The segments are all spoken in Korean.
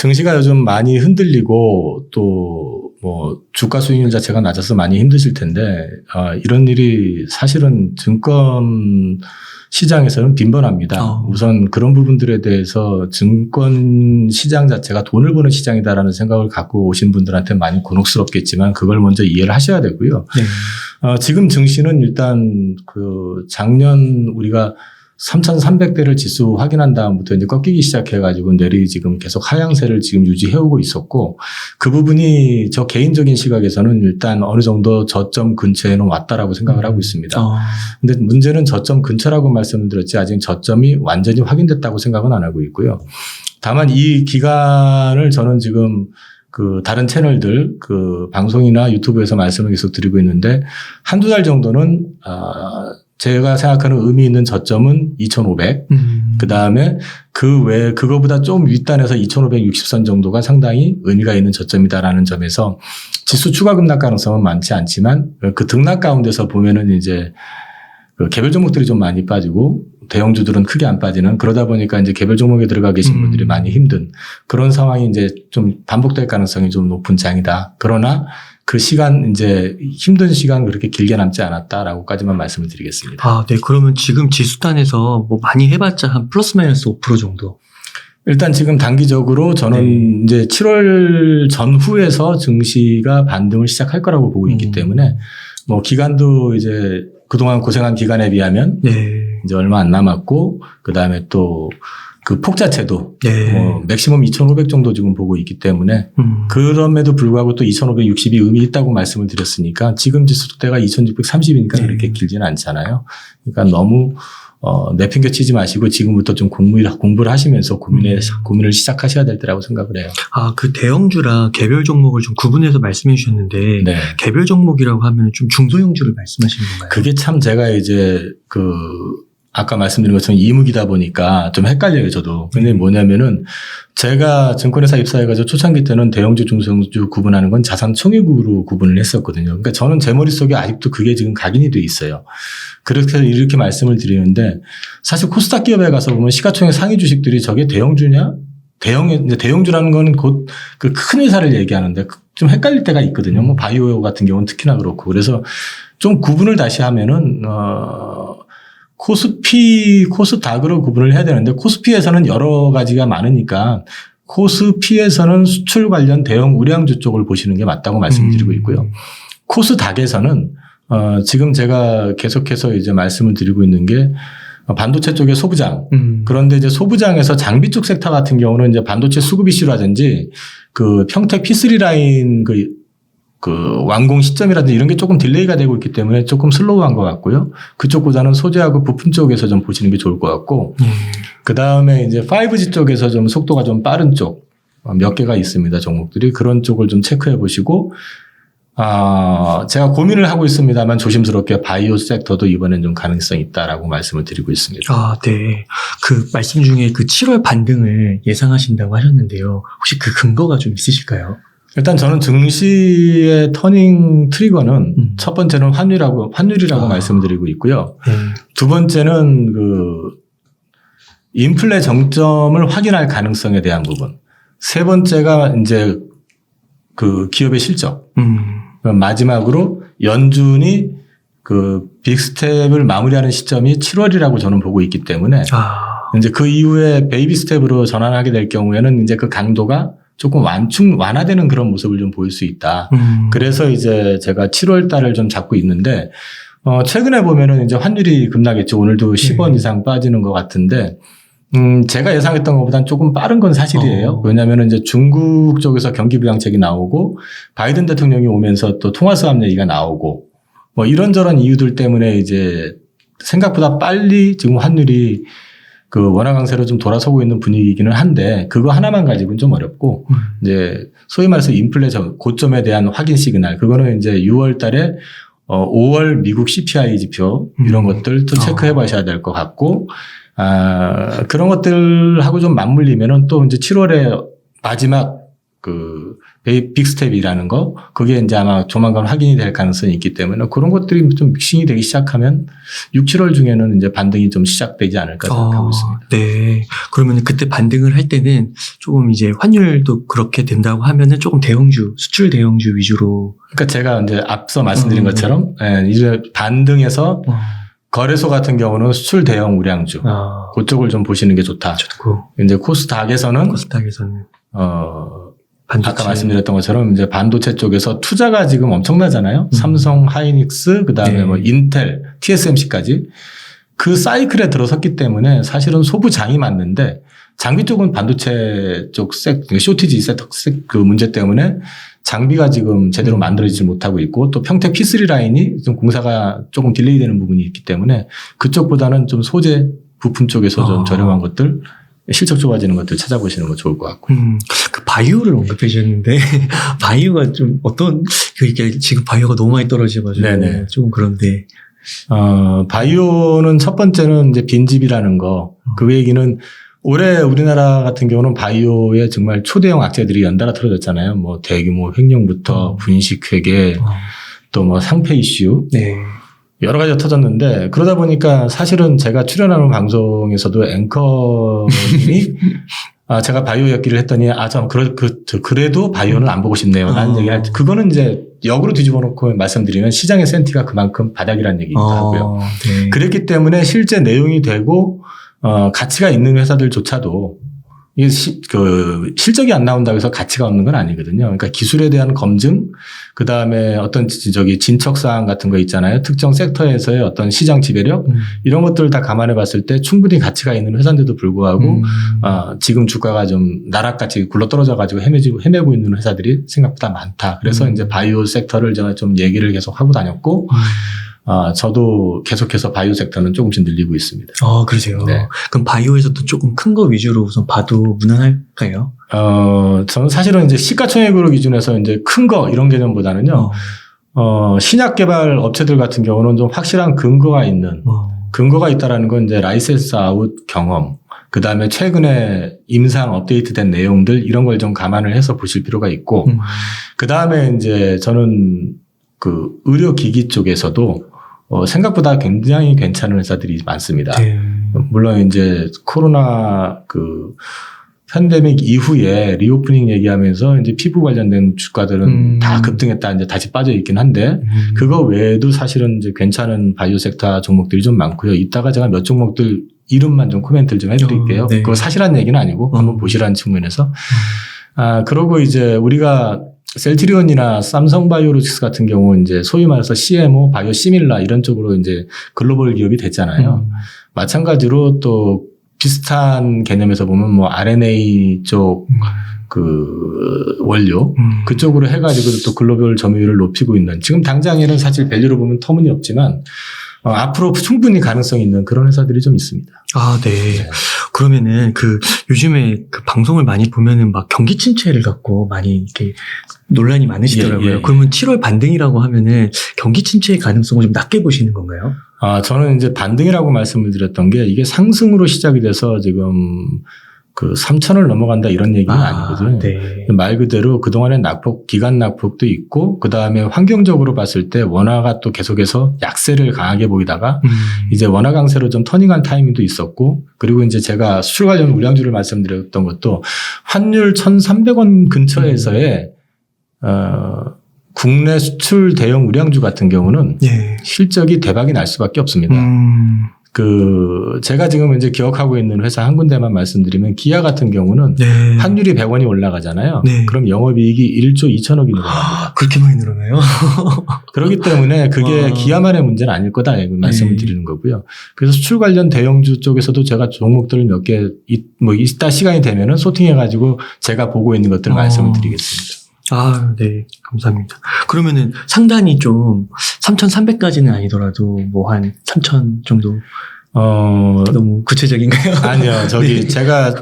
증시가 요즘 많이 흔들리고 또 뭐 주가 수익률 자체가 낮아서 많이 힘드실 텐데 이런 일이 사실은 증권 시장에서는 빈번합니다. 우선 그런 부분들에 대해서 증권 시장 자체가 돈을 버는 시장이다라는 생각을 갖고 오신 분들한테 많이 곤혹스럽겠지만 그걸 먼저 이해를 하셔야 되고요. 네. 지금 증시는 일단 그 작년 우리가 3,300대를 지수 확인한 다음부터 이제 꺾이기 시작해가지고 내리 지금 계속 하향세를 지금 유지해오고 있었고 그 부분이 저 개인적인 시각에서는 일단 어느 정도 저점 근처에는 왔다라고 생각을 하고 있습니다. 근데 문제는 저점 근처라고 말씀을 드렸지 아직 저점이 완전히 확인됐다고 생각은 안 하고 있고요. 다만 이 기간을 저는 지금 그 다른 채널들 그 방송이나 유튜브에서 말씀을 계속 드리고 있는데 한두 달 정도는 제가 생각하는 의미 있는 저점은 2,500. 그 다음에 그 외에 그거보다 좀 윗단에서 2,560선 정도가 상당히 의미가 있는 저점이다라는 점에서 지수 추가 급락 가능성은 많지 않지만 그 등락 가운데서 보면은 이제 그 개별 종목들이 좀 많이 빠지고 대형주들은 크게 안 빠지는 그러다 보니까 이제 개별 종목에 들어가 계신 분들이 많이 힘든 그런 상황이 이제 좀 반복될 가능성이 좀 높은 장이다. 그러나 그 시간 이제 힘든 시간 그렇게 길게 남지 않았다라고까지만 말씀을 드리겠습니다. 네. 그러면 지금 지수단에서 뭐 많이 해봤자 한 플러스 마이너스 5% 정도. 일단 지금 단기적으로 저는 이제 7월 전후에서 증시가 반등을 시작할 거라고 보고 있기 때문에 뭐 기간도 이제 그동안 고생한 기간에 비하면 이제 얼마 안 남았고 그다음에 또 그 폭 자체도 맥시멈 2,500 정도 지금 보고 있기 때문에 그럼에도 불구하고 또 2,560이 의미 있다고 말씀을 드렸으니까 지금 지수대가 2,630이니까 그렇게 길지는 않잖아요. 그러니까 너무 내팽개치지 마시고 지금부터 좀 공부를 하시면서 고민을 시작하셔야 될 때라고 생각을 해요. 그 대형주랑 개별 종목을 좀 구분해서 말씀해 주셨는데 개별 종목이라고 하면 좀 중소형주를 말씀하시는 건가요? 그게 참 제가 이제 아까 말씀드린 것처럼 이무기다 보니까 좀 헷갈려요, 저도. 근데 뭐냐면은 제가 증권회사 입사해가지고 초창기 때는 대형주, 중소형주 구분하는 건 자산 총액으로 구분을 했었거든요. 그러니까 저는 제 머릿속에 아직도 그게 지금 각인이 돼 있어요. 그렇게 이렇게 말씀을 드리는데 사실 코스닥 기업에 가서 보면 시가총액 상위 주식들이 저게 대형주냐? 대형주라는 거는 곧 그 큰 회사를 얘기하는데 좀 헷갈릴 때가 있거든요. 뭐 바이오 같은 경우는 특히나 그렇고. 그래서 좀 구분을 다시 하면은, 코스닥으로 구분을 해야 되는데 코스피에서는 여러 가지가 많으니까 코스피에서는 수출 관련 대형 우량주 쪽을 보시는 게 맞다고 말씀드리고 있고요. 코스닥에서는 지금 제가 계속해서 이제 말씀을 드리고 있는 게 반도체 쪽의 소부장. 그런데 이제 소부장에서 장비 쪽 섹터 같은 경우는 이제 반도체 수급 이슈라든지 그 평택 P3 라인 그 완공 시점이라든지 이런 게 조금 딜레이가 되고 있기 때문에 조금 슬로우한 것 같고요. 그쪽보다는 소재하고 부품 쪽에서 좀 보시는 게 좋을 것 같고, 그 다음에 이제 5G 쪽에서 좀 속도가 좀 빠른 쪽 몇 개가 있습니다. 종목들이 그런 쪽을 좀 체크해 보시고, 제가 고민을 하고 있습니다만 조심스럽게 바이오 섹터도 이번엔 좀 가능성이 있다라고 말씀을 드리고 있습니다. 네. 그 말씀 중에 그 7월 반등을 예상하신다고 하셨는데요. 혹시 그 근거가 좀 있으실까요? 일단 저는 증시의 터닝 트리거는 첫 번째는 환율이라고 말씀드리고 있고요. 두 번째는 인플레 정점을 확인할 가능성에 대한 부분. 세 번째가 이제 그 기업의 실적. 마지막으로 연준이 그 빅스텝을 마무리하는 시점이 7월이라고 저는 보고 있기 때문에 이제 그 이후에 베이비 스텝으로 전환하게 될 경우에는 이제 그 강도가 조금 완화되는 그런 모습을 좀 보일 수 있다. 그래서 이제 제가 7월 달을 좀 잡고 있는데, 최근에 보면은 이제 환율이 급락했죠. 오늘도 10원 이상 빠지는 것 같은데, 제가 예상했던 것보다는 조금 빠른 건 사실이에요. 왜냐면은 이제 중국 쪽에서 경기 부양책이 나오고, 바이든 대통령이 오면서 또 통화 수합 얘기가 나오고, 뭐 이런저런 이유들 때문에 이제 생각보다 빨리 지금 환율이 그 원화 강세로 좀 돌아서고 있는 분위기이기는 한데 그거 하나만 가지고는 좀 어렵고 이제 소위 말해서 인플레 고점에 대한 확인 시그널 그거는 이제 6월 달에 5월 미국 CPI 지표 이런 것들 또 체크해 보셔야 될 것 같고 그런 것들하고 좀 맞물리면은 또 이제 7월에 마지막 그 빅스텝이라는 거 그게 이제 아마 조만간 확인이 될 가능성이 있기 때문에 그런 것들이 좀 믹싱이 되기 시작하면 6, 7월 중에는 이제 반등이 좀 시작되지 않을까 생각하고 있습니다. 네. 그러면 그때 반등을 할 때는 조금 이제 환율도 그렇게 된다고 하면은 조금 대형주, 수출 대형주 위주로. 그러니까 제가 이제 앞서 말씀드린 것처럼 이제 반등해서 거래소 같은 경우는 수출 대형 우량주 그쪽을 좀 보시는 게 좋다. 좋고. 이제 코스닥에서는 반도체. 아까 말씀드렸던 것처럼 이제 반도체 쪽에서 투자가 지금 엄청나잖아요. 삼성, 하이닉스, 그다음에 네. 뭐 인텔, TSMC까지 그 사이클에 들어섰기 때문에 사실은 소부장이 맞는데 장비 쪽은 반도체 쪽 쇼티지 그 문제 때문에 장비가 지금 제대로 만들어지지 못하고 있고 또 평택 P3 라인이 좀 공사가 조금 딜레이 되는 부분이 있기 때문에 그쪽보다는 좀 소재 부품 쪽에서 좀 저렴한 것들 실적 좋아지는 것들 찾아보시는 거 좋을 것 같고요. 그 바이오를 언급해 주셨는데 바이오가 좀 어떤 그게 지금 바이오가 너무 많이 떨어져가지고 네네. 좀 그런데 바이오는 첫 번째는 이제 빈집이라는 거 그 얘기는 올해 우리나라 같은 경우는 바이오에 정말 초대형 악재들이 연달아 틀어졌잖아요. 뭐 대규모 횡령부터 분식회계 또 뭐 상폐 이슈 네. 여러 가지가 터졌는데 그러다 보니까 사실은 제가 출연하는 방송에서도 앵커님이 제가 바이오 였기를 했더니 그래도 바이오는 안 보고 싶네요. 라는 얘기를 할 때 그거는 이제 역으로 뒤집어 놓고 말씀드리면 시장의 센티가 그만큼 바닥이라는 얘기이기도 하고요. 네. 그랬기 때문에 실제 내용이 되고 가치가 있는 회사들조차도 이게 실적이 안 나온다고 해서 가치가 없는 건 아니거든요. 그러니까 기술에 대한 검증, 그 다음에 어떤 진척사항 같은 거 있잖아요. 특정 섹터에서의 어떤 시장 지배력, 이런 것들을 다 감안해 봤을 때 충분히 가치가 있는 회사인데도 불구하고, 지금 주가가 좀 나락같이 굴러 떨어져 가지고 헤매고 있는 회사들이 생각보다 많다. 그래서 이제 바이오 섹터를 제가 좀 얘기를 계속 하고 다녔고, 저도 계속해서 바이오 섹터는 조금씩 늘리고 있습니다. 그러세요. 네. 그럼 바이오에서도 조금 큰 거 위주로 우선 봐도 무난할까요? 저는 사실은 이제 시가총액으로 기준해서 이제 큰 거 이런 개념보다는요, 신약 개발 업체들 같은 경우는 좀 확실한 근거가 있다라는 건 이제 라이센스 아웃 경험, 그 다음에 최근에 임상 업데이트된 내용들 이런 걸 좀 감안을 해서 보실 필요가 있고, 그 다음에 이제 저는 그 의료기기 쪽에서도 생각보다 굉장히 괜찮은 회사들이 많습니다. 네. 물론 이제 코로나 그 팬데믹 이후에 리오프닝 얘기하면서 이제 피부 관련된 주가들은 다 급등했다 이제 다시 빠져 있긴 한데 그거 외에도 사실은 이제 괜찮은 바이오 섹터 종목들이 좀 많고요. 이따가 제가 몇 종목들 이름만 좀 코멘트를 좀 해드릴게요. 네. 그거 사실한 얘기는 아니고 한번 보시라는 측면에서. 그러고 이제 우리가 셀트리온이나 삼성바이오로직스 같은 경우 이제 소위 말해서 CMO, 바이오 시밀라 이런 쪽으로 이제 글로벌 기업이 됐잖아요. 마찬가지로 또 비슷한 개념에서 보면 뭐 RNA 쪽 그 원료 그쪽으로 해가지고 또 글로벌 점유율을 높이고 있는 지금 당장에는 사실 밸류로 보면 터무니없지만 앞으로 충분히 가능성이 있는 그런 회사들이 좀 있습니다. 네. 그러면은 요즘에 방송을 많이 보면은 막 경기 침체를 갖고 많이 이렇게 논란이 많으시더라고요. 예. 그러면 7월 반등이라고 하면은 경기 침체의 가능성을 좀 낮게 보시는 건가요? 저는 이제 반등이라고 말씀을 드렸던 게 이게 상승으로 시작이 돼서 지금 3,000을 넘어간다 이런 얘기는 아니거든요. 네. 말 그대로 그동안에 기간 낙폭도 있고 그 다음에 환경적으로 봤을 때 원화가 또 계속해서 약세를 강하게 보이다가 이제 원화 강세로 좀 터닝한 타이밍도 있었고 그리고 이제 제가 수출 관련 우량주를 말씀드렸던 것도 환율 1,300원 근처에서의 국내 수출 대형 우량주 같은 경우는 실적이 대박이 날 수밖에 없습니다. 제가 지금 이제 기억하고 있는 회사 한 군데만 말씀드리면 기아 같은 경우는 환율이 100원이 올라가잖아요. 네. 그럼 영업이익이 1조 2천억이 늘어납니다. 그렇게 많이 늘어나요? 그렇기 때문에 그게 기아만의 문제는 아닐 거다 말씀을 드리는 거고요. 그래서 수출 관련 대형주 쪽에서도 제가 종목들을 몇 개 이따 시간이 되면은 소팅해가지고 제가 보고 있는 것들을 말씀을 드리겠습니다. 네. 감사합니다. 그러면은 상단이 좀 3,300까지는 아니더라도 뭐 한 3,000 정도. 너무 구체적인가요? 아니요. 네. 제가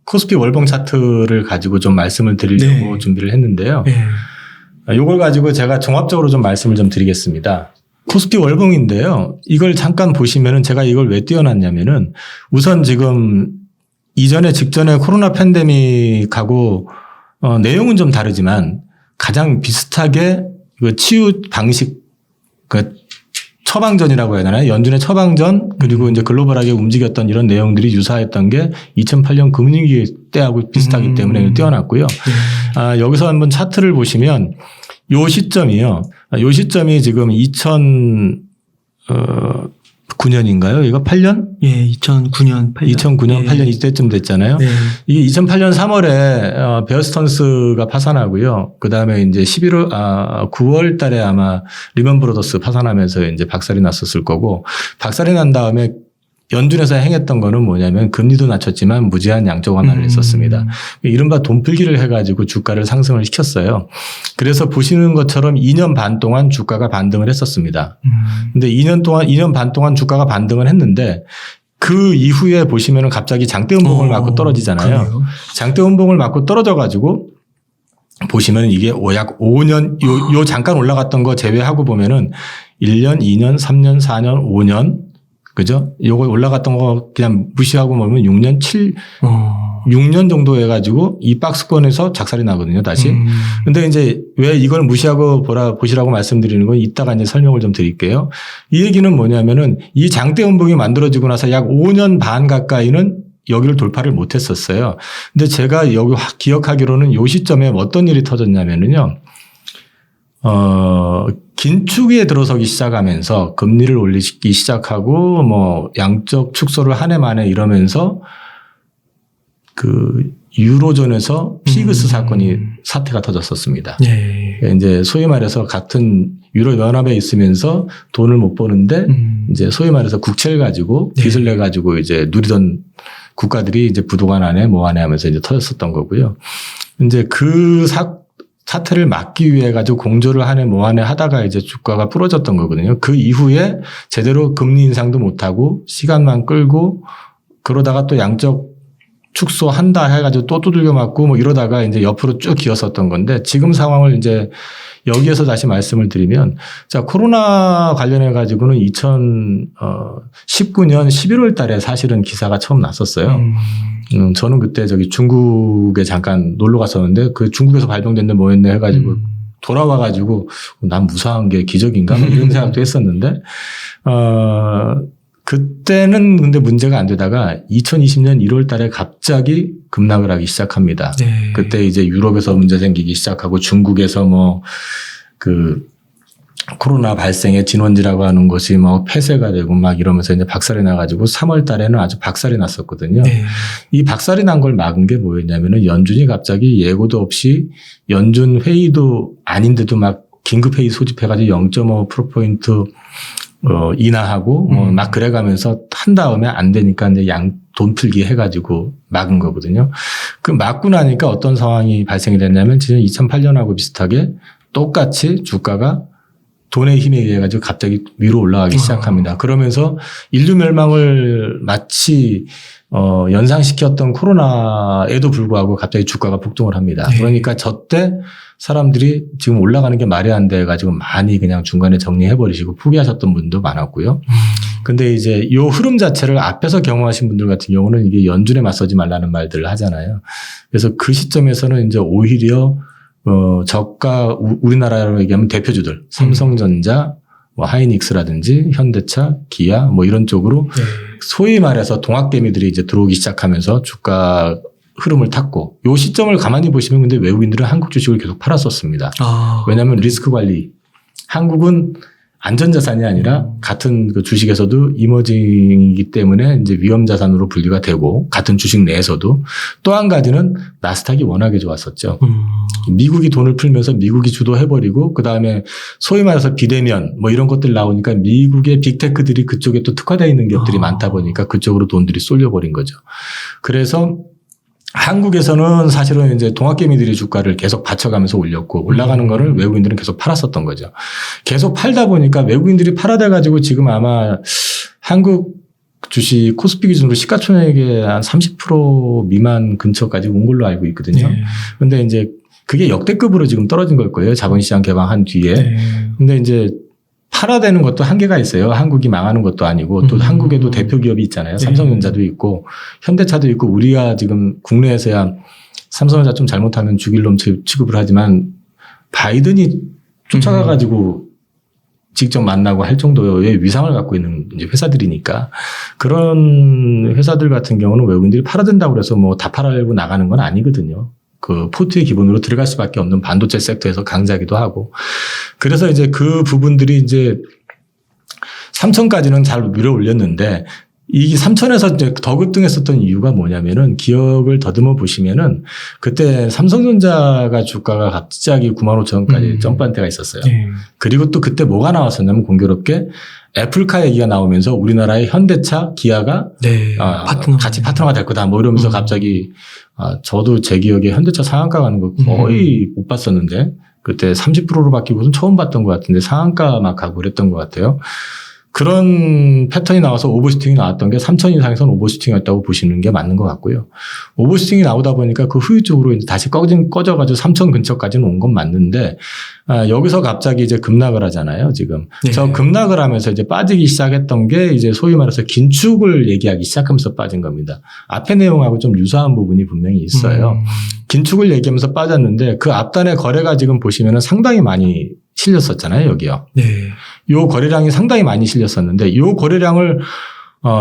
코스피 월봉 차트를 가지고 좀 말씀을 드리려고 준비를 했는데요. 이걸 가지고 제가 종합적으로 좀 말씀을 좀 드리겠습니다. 코스피 월봉인데요. 이걸 잠깐 보시면은 제가 이걸 왜 띄워놨냐면은 우선 지금 직전에 코로나 팬데믹하고 내용은 좀 다르지만 가장 비슷하게 그 치유 방식, 그 처방전이라고 해야 되나요? 연준의 처방전 그리고 이제 글로벌하게 움직였던 이런 내용들이 유사했던 게 2008년 금융위기 때하고 비슷하기 때문에 뛰어났고요. 여기서 한번 차트를 보시면 요 시점이요. 요 시점이 지금 2009년인가요? 이거 8년? 예, 2009년, 8년. 2009년, 8년 이때쯤 됐잖아요. 네. 이게 2008년 3월에 베어스턴스가 파산하고요. 그 다음에 이제 9월 달에 아마 리먼 브로더스 파산하면서 이제 박살이 났었을 거고, 박살이 난 다음에 연준에서 행했던 거는 뭐냐면 금리도 낮췄지만 무제한 양적 완화를 했었습니다. 이른바 돈풀기를 해가지고 주가를 상승을 시켰어요. 그래서 보시는 것처럼 2년 반 동안 주가가 반등을 했었습니다. 근데 2년 반 동안 주가가 반등을 했는데 그 이후에 보시면은 갑자기 장대 음봉을 맞고 떨어지잖아요. 그래요? 장대 음봉을 맞고 떨어져가지고 보시면 이게 약 5년, 요 잠깐 올라갔던 거 제외하고 보면은 1년, 2년, 3년, 4년, 5년 그죠? 요거 올라갔던 거 그냥 무시하고 보면 6년, 6년 정도 해가지고 이 박스권에서 작살이 나거든요, 다시. 근데 이제 왜 이걸 무시하고 보시라고 말씀드리는 건 이따가 이제 설명을 좀 드릴게요. 이 얘기는 뭐냐면은 이 장대 음봉이 만들어지고 나서 약 5년 반 가까이는 여기를 돌파를 못 했었어요. 근데 제가 여기 기억하기로는 요 시점에 어떤 일이 터졌냐면은요. 긴축에 들어서기 시작하면서 금리를 올리기 시작하고 뭐 양적 축소를 한 해 만에 이러면서 그 유로존에서 피그스 사태가 터졌었습니다. 예. 이제 소위 말해서 같은 유로 연합에 있으면서 돈을 못 버는데 이제 소위 말해서 국채를 가지고 빚을 내 가지고 이제 누리던 국가들이 이제 부도가 나네 뭐 하네 하면서 이제 터졌었던 거고요. 이제 그 사태를 막기 위해 가지고 공조를 하네 뭐 하네 하다가 이제 주가가 부러졌던 거거든요. 그 이후에 제대로 금리 인상도 못 하고 시간만 끌고 그러다가 또 양적 축소한다 해가지고 또 두들겨 맞고 뭐 이러다가 이제 옆으로 쭉 기었었던 건데 지금 상황을 이제 여기에서 다시 말씀을 드리면 자, 코로나 관련해 가지고는 2019년 11월 달에 사실은 기사가 처음 났었어요. 저는 그때 저기 중국에 잠깐 놀러 갔었는데 그 중국에서 발병됐는데 뭐였네 해가지고 돌아와가지고 난 무사한 게 기적인가 뭐 이런 생각도 했었는데 그때는 근데 문제가 안 되다가 2020년 1월 달에 갑자기 급락을 하기 시작합니다. 네. 그때 이제 유럽에서 문제 생기기 시작하고 중국에서 뭐 그 코로나 발생의 진원지라고 하는 것이 뭐 폐쇄가 되고 막 이러면서 이제 박살이 나가지고 3월 달에는 아주 박살이 났었거든요. 네. 이 박살이 난 걸 막은 게 뭐였냐면은 연준이 갑자기 예고도 없이 연준 회의도 아닌데도 막 긴급회의 소집해가지고 0.5%포인트 인하하고 뭐 막 그래가면서 한 다음에 안 되니까 이제 돈 풀기 해가지고 막은 거거든요. 그 막고 나니까 어떤 상황이 발생이 됐냐면 지금 2008년하고 비슷하게 똑같이 주가가 돈의 힘에 의해 가지고 갑자기 위로 올라가기 시작합니다. 그러면서 인류 멸망을 마치 연상시켰던 코로나에도 불구하고 갑자기 주가가 폭등을 합니다. 네. 그러니까 저때 사람들이 지금 올라가는 게 말이 안 돼 가지고 많이 그냥 중간에 정리해버리시고 포기하셨던 분도 많았고요. 근데 이제 이 흐름 자체를 앞에서 경험하신 분들 같은 경우는 이게 연준에 맞서지 말라는 말들을 하잖아요. 그래서 그 시점에서는 이제 오히려 저가 우리나라로 얘기하면 대표주들 삼성전자, 뭐 하이닉스라든지 현대차, 기아 뭐 이런 쪽으로 소위 말해서 동학개미들이 이제 들어오기 시작하면서 주가 흐름을 탔고 요 시점을 가만히 보시면 근데 외국인들은 한국 주식을 계속 팔았었습니다. 왜냐하면 리스크 관리. 한국은 안전자산이 아니라 같은 그 주식에서도 이머징이기 때문에 이제 위험자산으로 분류가 되고 같은 주식 내에서도 또 한 가지는 나스닥이 워낙에 좋았었죠. 미국이 돈을 풀면서 미국이 주도해버리고 그다음에 소위 말해서 비대면 뭐 이런 것들 나오니까 미국의 빅테크들이 그쪽에 또 특화되어 있는 기업들이 많다 보니까 그쪽으로 돈들이 쏠려버린 거죠. 그래서 한국에서는 사실은 이제 동학개미들이 주가를 계속 받쳐가면서 올렸고 올라가는 거를 외국인들은 계속 팔았었던 거죠. 계속 팔다 보니까 외국인들이 팔아대 가지고 지금 아마 한국 주식 코스피 기준으로 시가총액의 한 30% 미만 근처까지 온 걸로 알고 있거든요. 근데 이제 그게 역대급으로 지금 떨어진 걸 거예요. 자본시장 개방한 뒤에. 근데 이제 팔아대는 것도 한계가 있어요. 한국이 망하는 것도 아니고 또 한국에도 대표 기업이 있잖아요. 삼성전자도 있고 현대차도 있고 우리가 지금 국내에서야 삼성전자 좀 잘못하면 죽일 놈 취급을 하지만 바이든이 쫓아가가지고 직접 만나고 할 정도의 위상을 갖고 있는 이제 회사들이니까 그런 회사들 같은 경우는 외국인들이 팔아든다고 그래서 뭐 다 팔아내고 나가는 건 아니거든요. 그 포트의 기본으로 들어갈 수밖에 없는 반도체 섹터에서 강자기도 하고 그래서 이제 그 부분들이 이제 3천까지는 잘 밀어 올렸는데 이 3천에서 이제 더 급등했었던 이유가 뭐냐면은 기억을 더듬어 보시면은 그때 삼성전자가 주가가 갑자기 95,000원까지 점프한 때가 있었어요. 네. 그리고 또 그때 뭐가 나왔었냐면 공교롭게 애플카 얘기가 나오면서 우리나라의 현대차, 기아가 네. 같이 파트너가 될 거다 뭐 이러면서 갑자기 저도 제 기억에 현대차 상한가 가는 거 거의 못 봤었는데 그때 30%로 바뀌고선 처음 봤던 것 같은데 상한가 막 가고 그랬던 것 같아요. 그런 패턴이 나와서 오버슈팅이 나왔던 게 3천 이상에서는 오버슈팅이었다고 보시는 게 맞는 것 같고요. 오버슈팅이 나오다 보니까 그 후유증으로 이제 다시 꺼져가지고 3천 근처까지는 온 건 맞는데, 여기서 갑자기 이제 급락을 하잖아요, 지금. 네. 저 급락을 하면서 이제 빠지기 시작했던 게 이제 소위 말해서 긴축을 얘기하기 시작하면서 빠진 겁니다. 앞의 내용하고 좀 유사한 부분이 분명히 있어요. 긴축을 얘기하면서 빠졌는데 그 앞단의 거래가 지금 보시면은 상당히 많이 실렸었잖아요, 여기요. 네. 요 거래량이 상당히 많이 실렸었는데 요 거래량을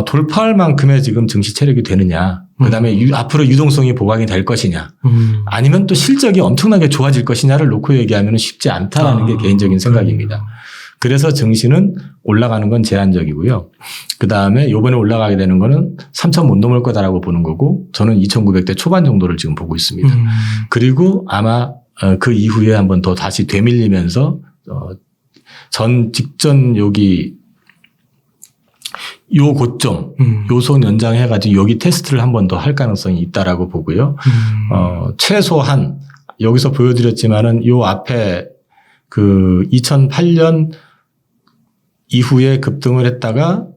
돌파할 만큼의 지금 증시 체력이 되느냐, 그다음에 앞으로 유동성이 보강이 될 것이냐, 아니면 또 실적이 엄청나게 좋아질 것이냐를 놓고 얘기하면 쉽지 않다라는 게 개인적인 생각입니다. 그래서 증시는 올라가는 건 제한적이고요. 그다음에 요번에 올라가게 되는 거는 3천 못 넘을 거다라고 보는 거고 저는 2,900대 초반 정도를 지금 보고 있습니다. 그리고 아마 그 이후에 한번 더 다시 되밀리면서 직전 여기 요 고점 요선 연장해가지고 여기 테스트를 한 번 더 할 가능성이 있다라고 보고요. 최소한 여기서 보여드렸지만은 요 앞에 그 2008년 이후에 급등을 했다가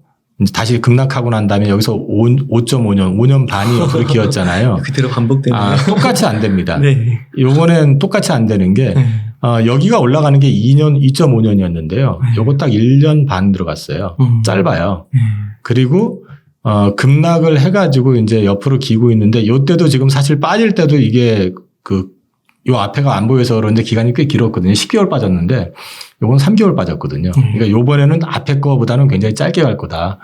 이제 다시 급락하고 난 다음에 여기서 5.5년, 5년 반이 옆으로 기었잖아요. 그대로 반복되는. 똑같이 안 됩니다. 네. 요거는 똑같이 안 되는 게, 여기가 올라가는 게 2.5년이었는데요. 요거 딱 1년 반 들어갔어요. 짧아요. 그리고, 급락을 해가지고 이제 옆으로 기고 있는데, 요때도 지금 사실 빠질 때도 이게 요 앞에가 안 보여서 그런데 기간이 꽤 길었거든요. 10개월 빠졌는데 요건 3개월 빠졌거든요. 그러니까 요번에는 앞에 거보다는 굉장히 짧게 갈 거다.